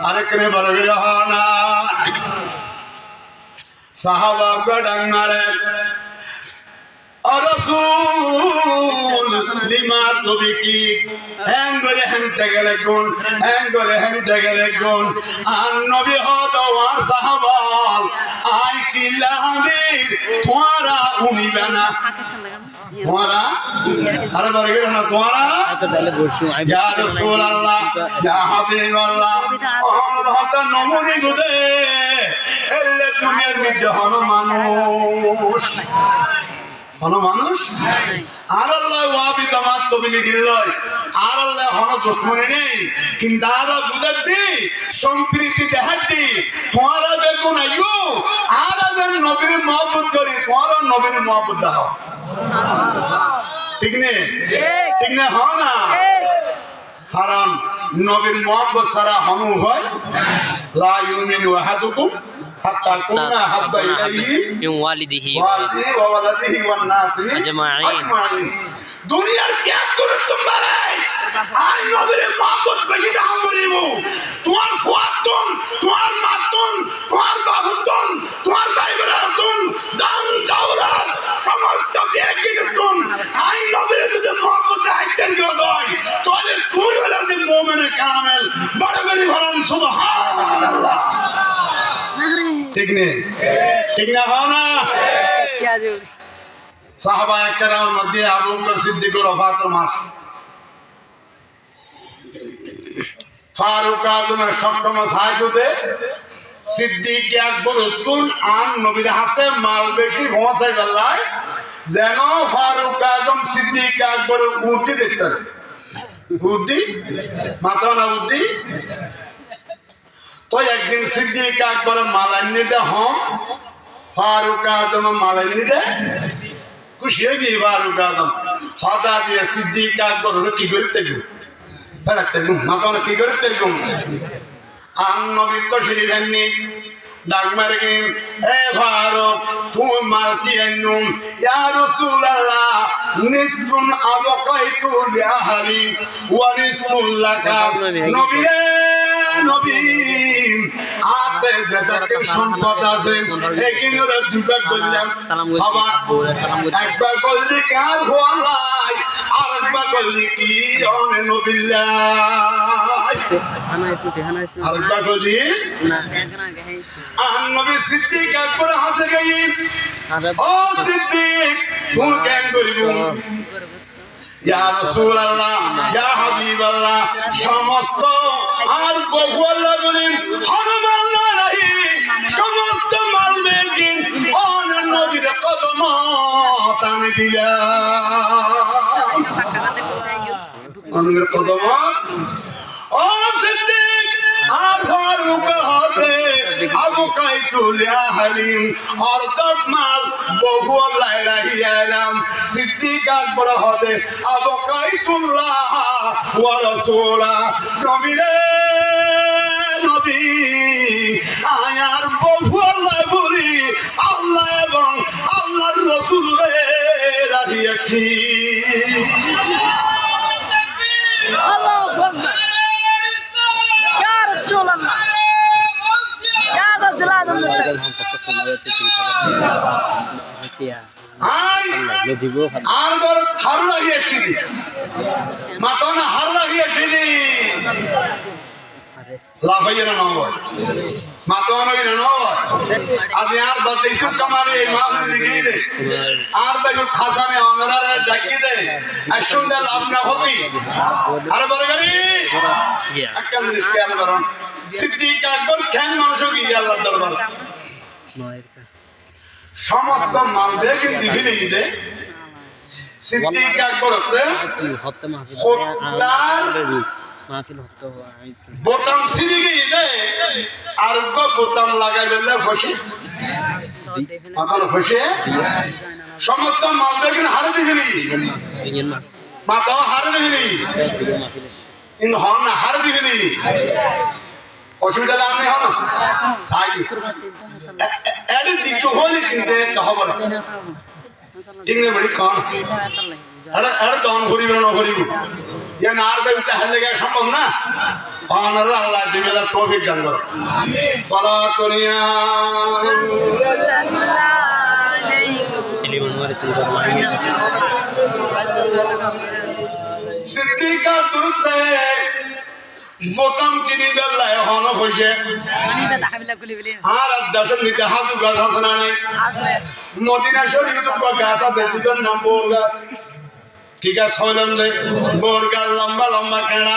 আরেকনে বড় বিরহনা সাহাবা গডাঙ্গারে রাসূল লিমা তুবিকি এঙ্গরে হেনতে গেলে গুণ এঙ্গরে হেনতে গেলে গুণ আর নবী হদওয়ার সাহাবাল আই কিলাদির তোরা উনিবে না তোরা আরে বর্গের না তোরা ইয়া রাসূলুল্লাহ ইয়া হাবিবাল্লাহ হত নমুনি গুদে এলে দুনিয়ার মধ্যে হন মানুষ আর আল্লাহ ওয়াবি জামাত তবিলি দিলয় আর আল্লাহ হন দুশমনে নেই কিন্তু আরা বুঝাতি সম্প্রীতি দেখাতি তোমারা বেগুন আইও আর যেন নবীর মহব্বত করি তোমার নবীর মহব্বত দাও ঠিক নে হ না কারণ নবীর মহব্বত ছাড়া হনু হয় লা ইউমিনু আহাদুকুম হাত্তা কুনা হাব্বা ইলাইহি মিন ওয়ালিদিহি ওয়া ওয়ালাদিহি ওয়ান নাসি আজমাইন দুনিয়ার ত্যাগ করে তোমরা আই নবীর মহব্বত বেশি দাম করিব তোমার ফুয়াতুন তোমার মাতুন তোমার বাহুতুন তোমার ভাই বোনতুন দাম দাওলাত সমস্ত ব্যক্তিগতন আই নবীর যদি মহব্বত আইতেন গয় তাহলে তুই হলো যে মুমিনে কামেল বড় করে বলেন সুবহানাল্লাহ ঠিক না হয় না সাহাবায়ে কেরামের মধ্যে আবু বকর সিদ্দিকের ওফাতের মাস ফারুক আজমের সপ্তম সাহায্যতে সিদ্দিক আকবর উত্তুন আন নবীর হাতে মাল বেশি পৌঁছাই গেলায় যেন ফারুক আজম সিদ্দিক আকবরের উর্দি দেখতে উর্দি মাথা না উর্দি তো একদিন সিদ্দিক আকবরের মালাই নিতে হম ফারুক আজম মালাই নিতে খুশি হয়ে গিয়ে ফারুক আজম হতা দিয়ে সিদ্দিক আকবর কি করতে মাথা কি করতে আন নবী তো সিঁড়ি ডাক মারে গিয়ে এ ফারুক তুমি মাল কি আনুম ইয়া রাসূলুল্লাহ নিসফুন আবকাইতু লিআহলি ওয়া নিসফুল লাকা নবী নবী আতে যেটাকে সম্পদ আছে একিনরে দুটা করলাম আবার একবার বললি কার হলাই আর একবার বললি কি জানে নবিল্লাহ আরেকবার বললি আন নবী সিদ্দিক আকবর হাসে গই ও সিদ্দিক তুই কেন করিব ইয়া রাসূলুল্লাহ ইয়া হাবিবাল্লাহ সমস্ত আর বহুল্লাহ বলেন হনুমান নাহি সমস্ত মাল বেগিন অন নবীর কদম টানে দিলাম নবীর কদম ও সিদ্দিক আর ফারুক হবে আবু কাইতুলিয়া হালিম আর মাল বহুল্লাহ রাহিয়ালাম সিদ্দিক আকবর হবে আবু কাইতুল্লাহ ওয়া রাসূলা নবীরে নবী আয়ার বহুল্লাহ বলি আল্লাহ এবং আল্লাহর রাসূল রে রাহিয়াছি আল্লাহু আকবার ইয়া রাসূলুল্লাহ ইয়া গাজলাদুল আর বড় হারলা হিয়েছিলি মাতনা হারলা হিয়েছিলি লাফাইয়া না নয় মাতনা কি না আজ আর বদেশু কামারে মাহফিল দিকে দে আর দেখো খাসানে আমারে ডাকি দে আসুন্দা লাভ না হতি আরে বড় গাড়ি একটা মিনিট খেয়াল করুন সিদ্দিক আকবর কেন মানুষ কি আল্লাহর দরবার সমস্ত মানবে কিন্তু দিবি দে সিদ্দিক আকবর হতে বোতাম সিঁড়ি গিয়ে দে আর বোতাম লাগাই বেলে ফসে মাথার ফসে সমস্ত মানবে কিন্তু হারে দিবি মাথাও হারে দিবি কিন্তু হন না হারে দিবি অসুবিধা আমি হন এর দিক হলে কিন্তু একটা খবর আছে ঠিক না বলি কন আরে আরে দন করিব না করিব ইয়ে না আর দেবতা হারলে গিয়ে সম্ভব না অনারা আল্লাহ দিবেলা তৌফিক দান করো সালাত করিয়া সিদ্দিকা দুরুতে বোতাম কিনি বেলায় হন হইছে আর দেশের নিতে হাজু গাছ আছে না নাই মদিনা শরীফ গাছ আছে দুটোর নাম বোর গাছ কি গাছ হইলাম যে বোর গাছ লম্বা লম্বা কেনা